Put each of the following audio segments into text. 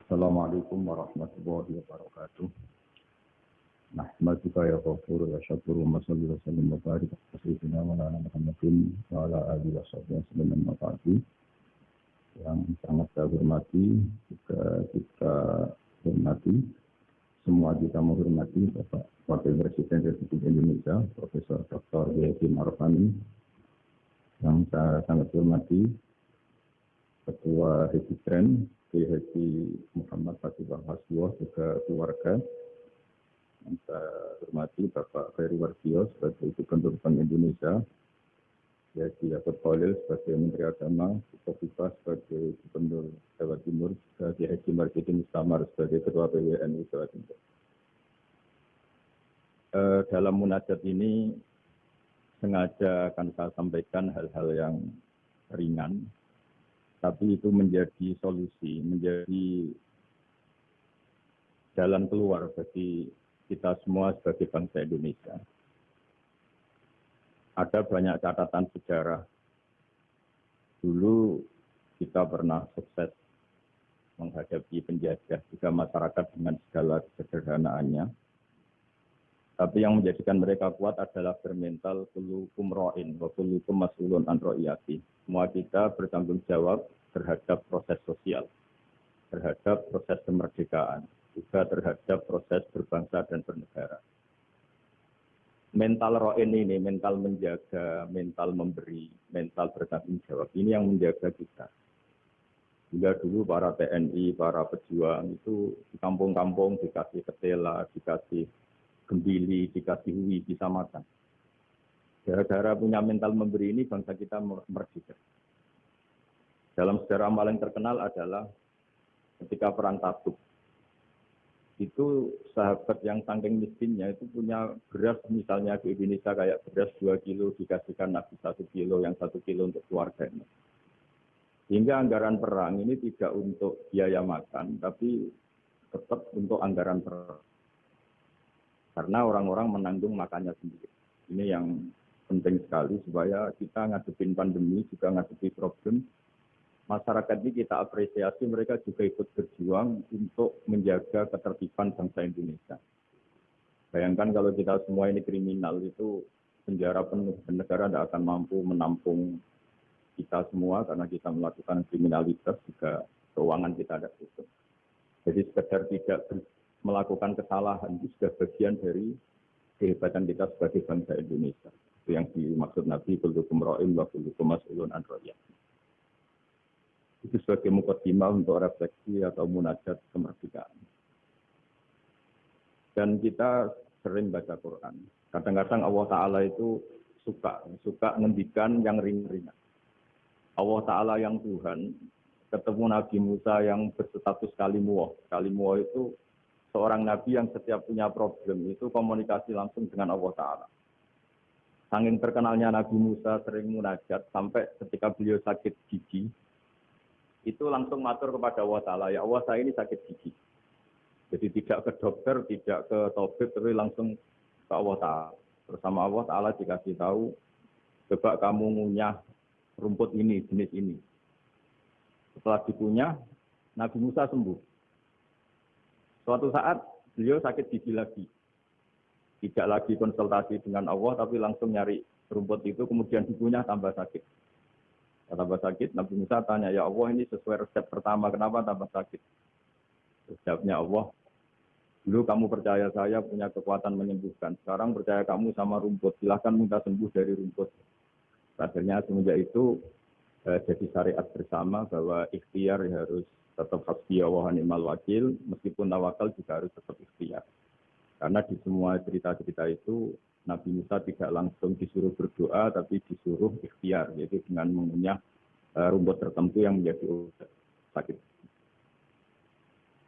Assalamualaikum warahmatullahi wabarakatuh. Nahmaduka ya ghafur wa syakuru wa salli wa sallim wa barik ala sayyidina wa ala Muhammadin wa ala alihi wa sahbihi wasallam wa ba'du. Yang sangat saya hormati, juga kita hormati, semua kita menghormati Bapak Wakil Presiden Republik Indonesia, Profesor Dr. Yahya Marufani, yang saya sangat hormati, Ketua Hizbren Haji Muhammad Fatibah Hasbuah, juga keluarga. Yang saya hormati Bapak Ferry Wardio sebagai Gubernur Bank Indonesia, Haji Yaakob Khalil sebagai Menteri Agama, Kofifa sebagai Gubernur Jawa Timur, juga Haji Margidin Mustamar sebagai Ketua PWNU Jawa Timur. Dalam munajat ini sengaja akan saya sampaikan hal-hal yang ringan, tapi itu menjadi solusi, menjadi jalan keluar bagi kita semua sebagai bangsa Indonesia. Ada banyak catatan sejarah. Dulu kita pernah sukses menghadapi penjajah, juga masyarakat dengan segala kesederhanaannya. Tapi yang menjadikan mereka kuat adalah bermental kullukum ra'in wa kullukum mas'ulun an ra'iyati. Semua kita bertanggung jawab terhadap proses sosial, terhadap proses kemerdekaan, juga terhadap proses berbangsa dan bernegara. Mental ra'in ini, mental menjaga, mental memberi, mental bertanggung jawab, ini yang menjaga kita. Juga dulu para TNI, para pejuang itu di kampung-kampung dikasih ketela, dikasih gembili, dikasih hui, bisa makan. Gara-gara punya mental memberi ini, bangsa kita merdeka. Dalam sejarah paling terkenal adalah ketika perang Tabuk. Itu sahabat yang saking miskinnya itu punya beras, misalnya di Indonesia kayak beras 2 kilo dikasihkan Nabi 1 kilo, yang 1 kilo untuk keluarganya. Hingga anggaran perang ini tidak untuk biaya makan, tapi tetap untuk anggaran perang. Karena orang-orang menanggung makannya sendiri. Ini yang penting sekali supaya kita ngadepin pandemi, juga ngadepi problem. Masyarakat ini kita apresiasi, mereka juga ikut berjuang untuk menjaga ketertiban bangsa Indonesia. Bayangkan kalau kita semua ini kriminal, itu penjara penuh, dan negara tidak akan mampu menampung kita semua karena kita melakukan kriminalitas, juga keuangan kita ada tutup. Jadi sekedar tidak melakukan kesalahan itu sudah bagian dari kehebatan kita sebagai bangsa Indonesia. Itu yang dimaksud Nabi, kullukum ra'in wa kullukum mas'ulun an ra'iyati. Itu sebagai mukadimah untuk refleksi atau munajat kemerdekaan. Dan kita sering baca Quran. Kadang-kadang Allah Ta'ala itu suka ngendikan yang ringan-ringan. Allah Ta'ala yang Tuhan ketemu Nabi Musa yang berstatus kalimuwah. Kalimuwah itu seorang nabi yang setiap punya problem itu komunikasi langsung dengan Allah Ta'ala. Saking terkenalnya Nabi Musa sering munajat sampai ketika beliau sakit gigi, itu langsung matur kepada Allah Ta'ala, ya Allah saya ini sakit gigi. Jadi tidak ke dokter, tidak ke tabib, tapi langsung ke Allah Ta'ala. Bersama Allah Ta'ala dikasih tahu, coba kamu ngunyah rumput ini, jenis ini. Setelah dikunyah, Nabi Musa sembuh. Suatu saat beliau sakit gigi lagi. Tidak lagi konsultasi dengan Allah, tapi langsung nyari rumput itu, kemudian dikunyah tambah sakit. Tambah sakit, Nabi Musa tanya, ya Allah ini sesuai resep pertama, kenapa tambah sakit? Jawabnya Allah, dulu kamu percaya saya punya kekuatan menyembuhkan, sekarang percaya kamu sama rumput, silahkan minta sembuh dari rumput. Akhirnya semenjak itu jadi syariat bersama bahwa ikhtiar harus tetap hasbiyallah wa ni'mal wakil, meskipun tawakal juga harus tetap ikhtiar. Karena di semua cerita-cerita itu, Nabi Musa tidak langsung disuruh berdoa, tapi disuruh ikhtiar, yaitu dengan mengunyah rumput tertentu yang menjadi obat sakit.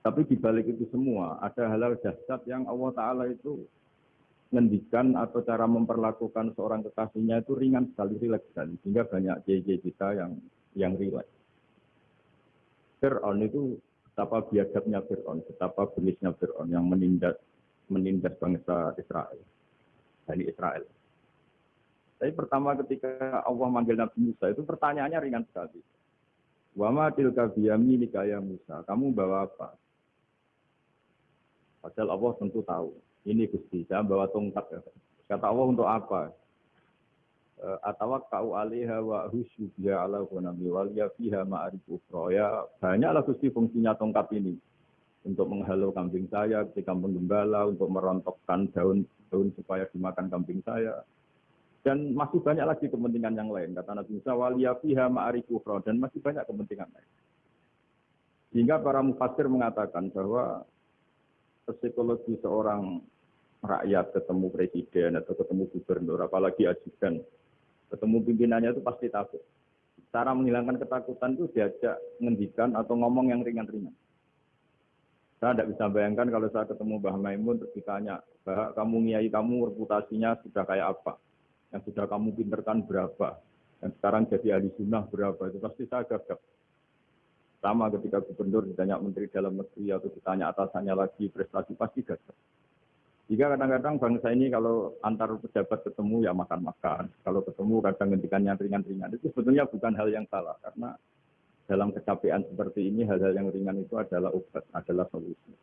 Tapi di balik itu semua, ada hal-hal dahsyat yang Allah Ta'ala itu ngendikan atau cara memperlakukan seorang kekasihnya itu ringan sekali, rileks sekali. Sehingga banyak kiai kita yang rileks. Fir'aun itu betapa biadabnya Fir'aun, betapa bengisnya Fir'aun yang menindas bangsa Israel. Bani Israel. Tapi pertama ketika Allah manggil Nabi Musa itu pertanyaannya ringan sekali. Wa ma tilka biyaminika ya Musa, kamu bawa apa? Padahal Allah tentu tahu. Ini Gusti, saya bawa tongkat. Ya. Kata Allah untuk apa? Atawakkau 'alaiha wa husyu biha 'ala ghanabi wal fiha ma'arif ukhra. Ya, banyaklah Gusti fungsinya tongkat ini. Untuk menghalau kambing saya ketika menggembala, untuk merontokkan daun-daun supaya dimakan kambing saya. Dan masih banyak lagi kepentingan yang lain. Kata Nabi Musa, wal fiha ma'arif ukhra, dan masih banyak kepentingan lain. Sehingga para mufassir mengatakan bahwa psikologi seorang rakyat ketemu presiden atau ketemu gubernur, apalagi ajudan, ketemu pimpinannya itu pasti takut. Cara menghilangkan ketakutan itu diajak ngendikan atau ngomong yang ringan-ringan. Saya tidak bisa bayangkan kalau saya ketemu Mbah Maimun terus ditanya, Mbah, kamu ngiyai kamu reputasinya sudah kayak apa? Yang sudah kamu pinterkan berapa? Yang sekarang jadi ahli sunnah berapa? Itu pasti saya gagap. Sama ketika gubernur ditanya menteri dalam negeri atau ditanya atasannya lagi prestasi pasti gagap. Jika kadang-kadang bangsa ini kalau antar pejabat ketemu ya makan-makan. Kalau ketemu kadang ngendikan yang ringan-ringan. Itu sebetulnya bukan hal yang salah. Karena dalam kecapean seperti ini hal-hal yang ringan itu adalah obat, adalah solusi.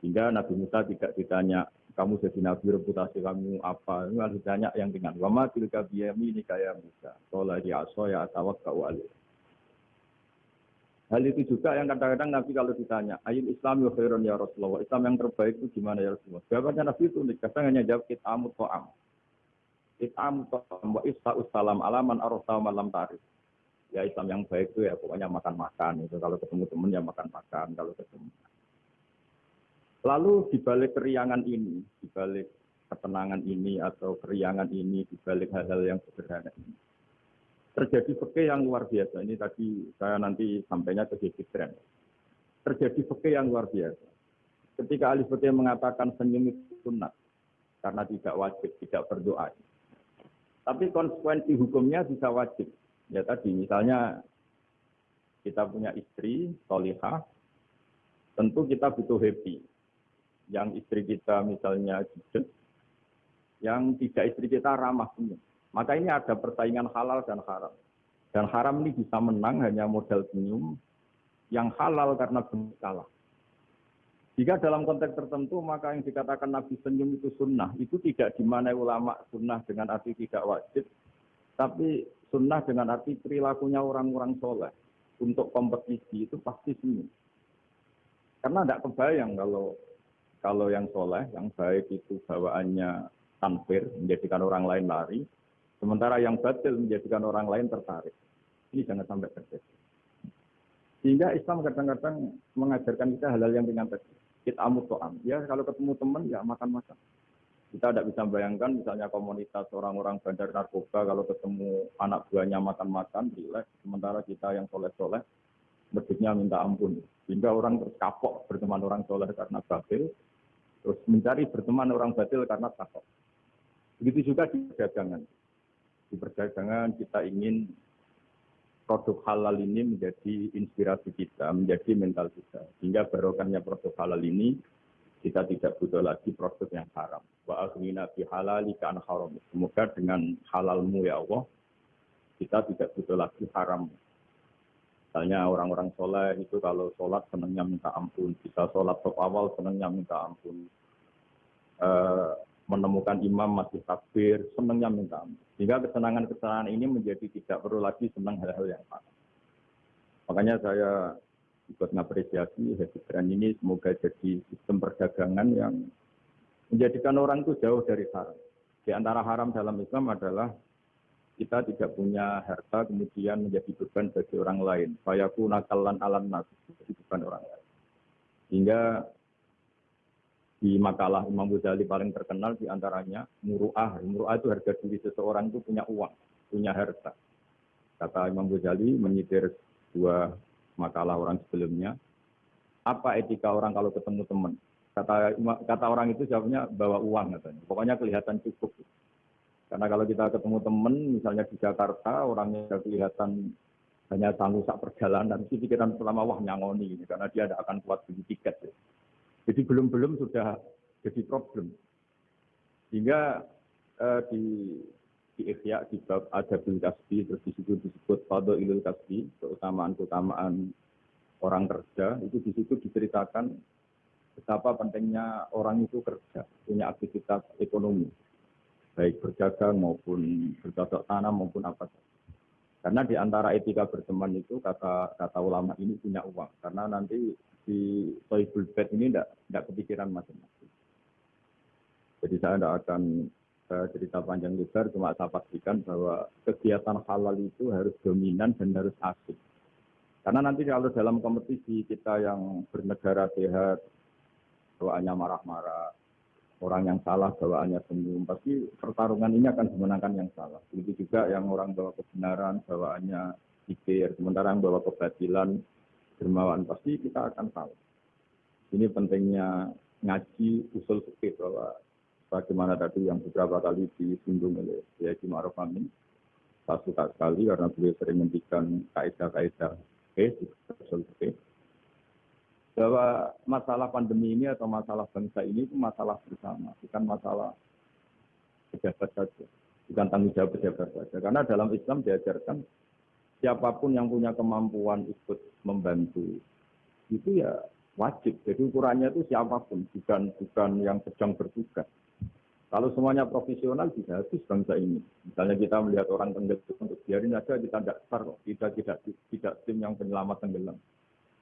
Hingga Nabi Musa tidak ditanya, kamu jadi nabi reputasi kamu apa? Ini harus ditanya yang ringan. Wa ma tilka biyami nikaya Musa. Qala ya asoya atawakkau alaih. Hal itu juga yang kadang-kadang Nabi kalau ditanya, ayat Islam ya khairun ya Rasulullah, Islam yang terbaik itu gimana ya Rasulullah? Jawabannya Nabi itu unik, kadang hanya jawab kit'amut to'am. Kit'amut to'am wa isfa'us salam alaman arusah malam tarif. Ya Islam yang baik itu ya pokoknya makan-makan. Itu kalau ketemu teman ya makan-makan kalau ketemu. Lalu dibalik keriangan ini, dibalik ketenangan ini atau keriangan ini, dibalik hal-hal yang sederhana ini, terjadi fikih yang luar biasa. Ini tadi saya nanti sampainya ke Gibran. Terjadi fikih yang luar biasa. Ketika ahli fikih mengatakan senyum itu sunat karena tidak wajib, tidak berdoa. Tapi konsekuensi hukumnya bisa wajib. Ya tadi misalnya kita punya istri solihah, tentu kita butuh happy. Yang istri kita misalnya jujur, yang tidak istri kita ramah senyum. Maka ini ada persaingan halal dan haram. Dan haram ini bisa menang hanya modal senyum. Yang halal karena benar salah. Jika dalam konteks tertentu, maka yang dikatakan Nabi senyum itu sunnah. Itu tidak dimanai ulama sunnah dengan arti tidak wajib. Tapi sunnah dengan arti perilakunya orang-orang soleh. Untuk kompetisi itu pasti senyum. Karena tidak kebayang kalau yang soleh, yang baik itu bawaannya tanfir, menjadikan orang lain lari. Sementara yang batil menjadikan orang lain tertarik. Ini jangan sampai terjadi. Sehingga Islam kadang-kadang mengajarkan kita hal-hal yang ringan tadi. Kita amut to'am. Ya kalau ketemu teman ya makan-makan. Kita tidak bisa bayangkan misalnya komunitas orang-orang bandar narkoba kalau ketemu anak buahnya makan-makan, rileks. Sementara kita yang soleh-soleh, meditnya minta ampun. Sehingga orang terus kapok berteman orang soleh karena batil. Terus mencari berteman orang batil karena takut. Begitu juga di perdagangan. Di perdagangan kita ingin produk halal ini menjadi inspirasi kita, menjadi mental kita. Hingga barokahnya produk halal ini, kita tidak butuh lagi produk yang haram. Wa aghnina bi halalika an haram. Semoga dengan halalmu ya Allah, kita tidak butuh lagi haram. Misalnya orang-orang soleh itu kalau sholat senangnya minta ampun. Bisa sholat top awal senangnya minta ampun. Menemukan imam masih takbir, senangnya minta ampun. Sehingga kesenangan-kesenangan ini menjadi tidak perlu lagi senang hal-hal yang haram. Makanya saya ikut mengapresiasi Hezbollah ini semoga jadi sistem perdagangan yang menjadikan orang itu jauh dari haram. Di antara haram dalam Islam adalah kita tidak punya harta kemudian menjadi beban bagi orang lain. Fayaku nakalan alam nas, jadi beban orang lain. Hingga di makalah Imam Ghazali paling terkenal di antaranya muru'ah. Muru'ah itu harga diri seseorang itu punya uang, punya harta. Kata Imam Ghazali menyitir dua makalah orang sebelumnya. Apa etika orang kalau ketemu teman? Kata orang itu jawabnya bawa uang katanya. Pokoknya kelihatan cukup. Karena kalau kita ketemu teman, misalnya di Jakarta, orangnya kelihatan hanya sanggup sak perjalanan, itu pikiran selama wah nyangoni, karena dia tidak akan kuat beli tiket. Jadi belum sudah jadi problem. Hingga di Ihya, di bab Adabul Kasbi, terus disebut Fadhailul Kasbi, keutamaan-keutamaan orang kerja, itu di situ diceritakan betapa pentingnya orang itu kerja, punya aktivitas ekonomi, baik berdagang maupun bercocok tanam maupun apa saja. Karena di antara etika berteman itu kata ulama ini punya uang. Karena nanti si Sohibul Bait ini tidak kepikiran macam-macam. Jadi saya tidak akan cerita panjang lebar, cuma saya pastikan bahwa kegiatan halal itu harus dominan dan harus asik. Karena nanti kalau dalam kompetisi kita yang bernegara sehat, bawaannya marah-marah, orang yang salah bawaannya senyum, pasti pertarungan ini akan dimenangkan yang salah. Begitu juga yang orang bawa kebenaran bawaannya pikir, sementara yang bawa kebatilan dermawan, pasti kita akan salah. Ini pentingnya ngaji usul fikih, bahwa bagaimana tadi yang beberapa kali disinggung oleh Kiai Ma'ruf Amin. Saya suka sekali karena beliau sering menghentikan kaidah-kaidah usul fikih, bahwa masalah pandemi ini atau masalah bangsa ini itu masalah bersama, bukan masalah pejabat saja, bukan tanggung jawab pejabat saja. Karena dalam Islam diajarkan siapapun yang punya kemampuan ikut membantu itu ya wajib. Jadi ukurannya itu siapapun, bukan yang sedang bertugas. Kalau semuanya profesional bisa habis bangsa ini. Misalnya kita melihat orang tenggelam, untuk biarin aja kita tidak start, tidak tim yang penyelamat tenggelam.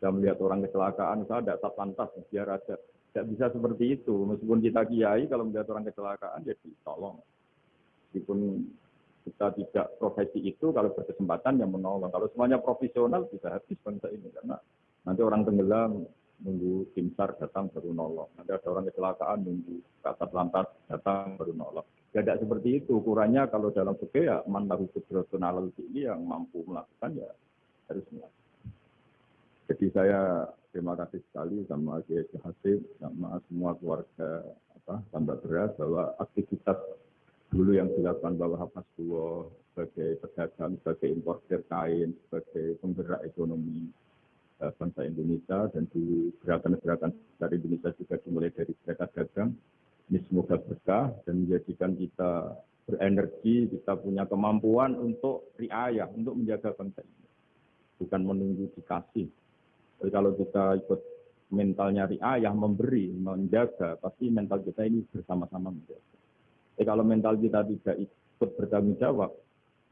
Saya melihat orang kecelakaan, saya tidak satlantas, biar aja. Tidak bisa seperti itu. Meskipun kita kiai, kalau melihat orang kecelakaan, ya ditolong. Meskipun kita tidak profesi itu, kalau berkesempatan ya menolong. Kalau semuanya profesional, bisa habis bangsa ini. Karena nanti orang tenggelam, nunggu tim SAR datang baru nolong. Nanti ada orang kecelakaan, nunggu satlantas datang baru nolong. Ya tidak seperti itu. Ukurannya kalau dalam fikih ya, man lahu qudratun alal fi'li, yang mampu melakukan ya harus melakukan. Jadi saya terima kasih sekali sama Kiai Hasib, sama semua keluarga Tambak Beras, bahwa aktivitas dulu yang dilakukan bahwa Hapas Duo sebagai pedagang, sebagai importer kain, sebagai penggerak ekonomi bangsa Indonesia, dan di gerakan-gerakan dari Indonesia juga dimulai dari serikat dagang, ini semoga berkah dan menjadikan kita berenergi, kita punya kemampuan untuk riayah, untuk menjaga bangsa ini. Bukan menunggu dikasih. Jadi kalau kita ikut mentalnya riayah, memberi, menjaga, pasti mental kita ini bersama-sama menjaga. Jadi kalau mental kita tidak ikut bertanggung jawab,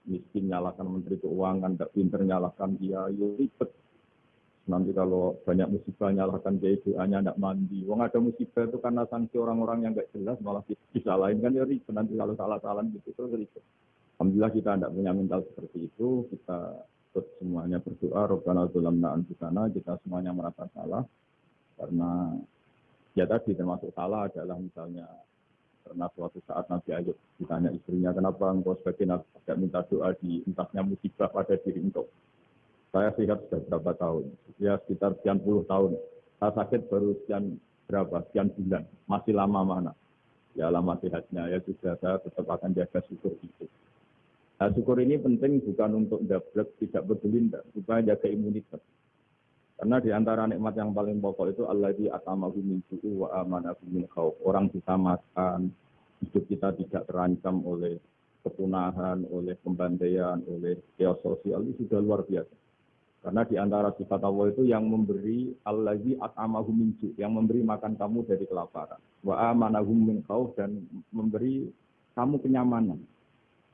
miskin nyalakan Menteri Keuangan, tidak pinter nyalakan dia, ribet. Nanti kalau banyak musibah nyalakan dia, doanya tidak mandi. Wong ada musibah itu karena sanksi orang-orang yang nggak jelas, malah disalahin kan ya ribet. Nanti kalau salah-salahan gitu terus ribet. Alhamdulillah kita tidak punya mental seperti itu. Kita semuanya berdoa, Rabbana dzalamna anfusana, kita semuanya merasa salah. Karena ya tadi termasuk salah adalah misalnya karena suatu saat Nabi Ayub ditanya istrinya, kenapa engkau sebagai Nabi tidak minta doa di entasnya musibah pada diri engkau? Saya sehat sudah berapa tahun? Ya sekitar sekian puluh tahun. Saya sakit baru sekian bulan. Masih lama mana? Ya lama sehatnya. Ya sudah, saya tetap akan jaga syukur itu. Nah, syukur ini penting bukan untuk dablek, tidak peduli, supaya jaga imunitas. Karena di antara nikmat yang paling pokok itu allazi atamahu min ju'u wa amanahu min khauf. Orang bisa makan, hidup kita tidak terancam oleh kepunahan, oleh pembantaian, oleh chaos sosial, itu sudah luar biasa. Karena di antara sifat Allah itu yang memberi allazi atamahu min ju', yang memberi makan kamu dari kelaparan. Wa amanahu min khauf, dan memberi kamu kenyamanan.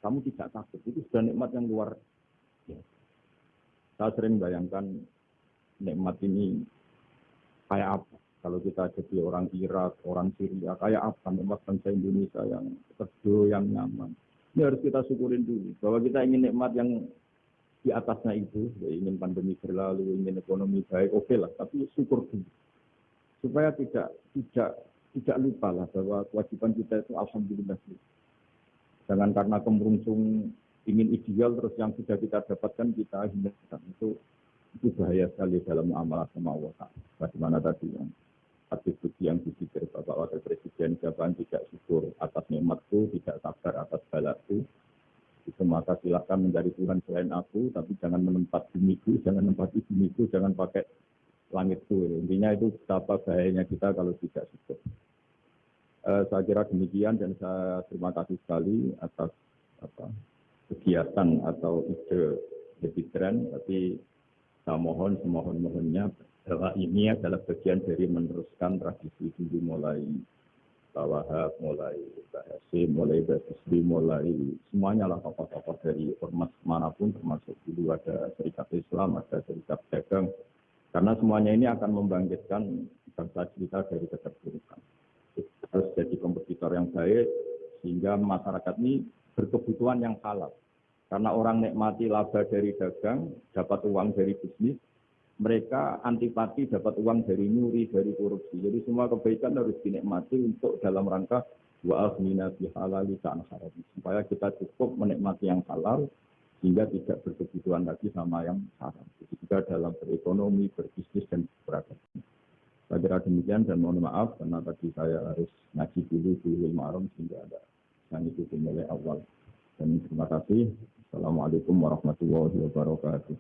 Kamu tidak takut, itu sudah nikmat yang luar biasa. Saya sering bayangkan nikmat ini kayak apa? Kalau kita jadi orang Irak, orang Syria, kayak apa nikmat bangsa Indonesia yang teduh, yang nyaman. Ini harus kita syukurin dulu, bahwa kita ingin nikmat yang di atasnya itu, ya ingin pandemi berlalu, ingin ekonomi baik, oke lah, tapi syukur dulu. Supaya tidak lupa lah bahwa kewajiban kita itu alhamdulillah. Jangan karena kemerungsung ingin ideal terus yang sudah kita dapatkan kita hindarkan. Itu bahaya sekali dalam muamalah sama Allah Ta'ala. Bagaimana tadi yang diskusi yang disikir Bapak Wakil Presiden, jawaban tidak syukur atas nikmatku, tidak sabar atas balaku. Itu maka silahkan mencari Tuhan selain aku, tapi jangan menempat bumiku, jangan menempati bumiku, jangan pakai langitku. Intinya itu betapa bahayanya kita kalau tidak syukur. Saya kira demikian, dan saya terima kasih sekali atas kegiatan atau ide lebih tren, tapi Saya mohon semohon-mohonnya bahwa ini adalah bagian dari meneruskan tradisi dulu mulai Pak Wahab, mulai Pak Hasim, mulai Pak Bisri, mulai semuanya lah tokoh-tokoh dari ormas manapun, termasuk dulu ada Serikat Islam, ada Serikat Dagang, karena semuanya ini akan membangkitkan bangsa kita dari keterpurukan. Harus jadi kompetitor yang baik, sehingga masyarakat ini berkebutuhan yang halal. Karena orang nikmati laba dari dagang, dapat uang dari bisnis, mereka antipati dapat uang dari nyuri, dari korupsi. Jadi semua kebaikan harus dinikmati untuk dalam rangka wa'afnina bihalali ta'an harami. Supaya kita cukup menikmati yang halal, sehingga tidak berkebutuhan lagi sama yang haram. Jadi juga dalam berekonomi, berbisnis, dan beragama. Saya kira demikian dan mohon maaf karena tadi saya harus ngaji dulu di Marom sehingga ada yang ikuti mulai awal. Dan terima kasih. Assalamualaikum warahmatullahi wabarakatuh.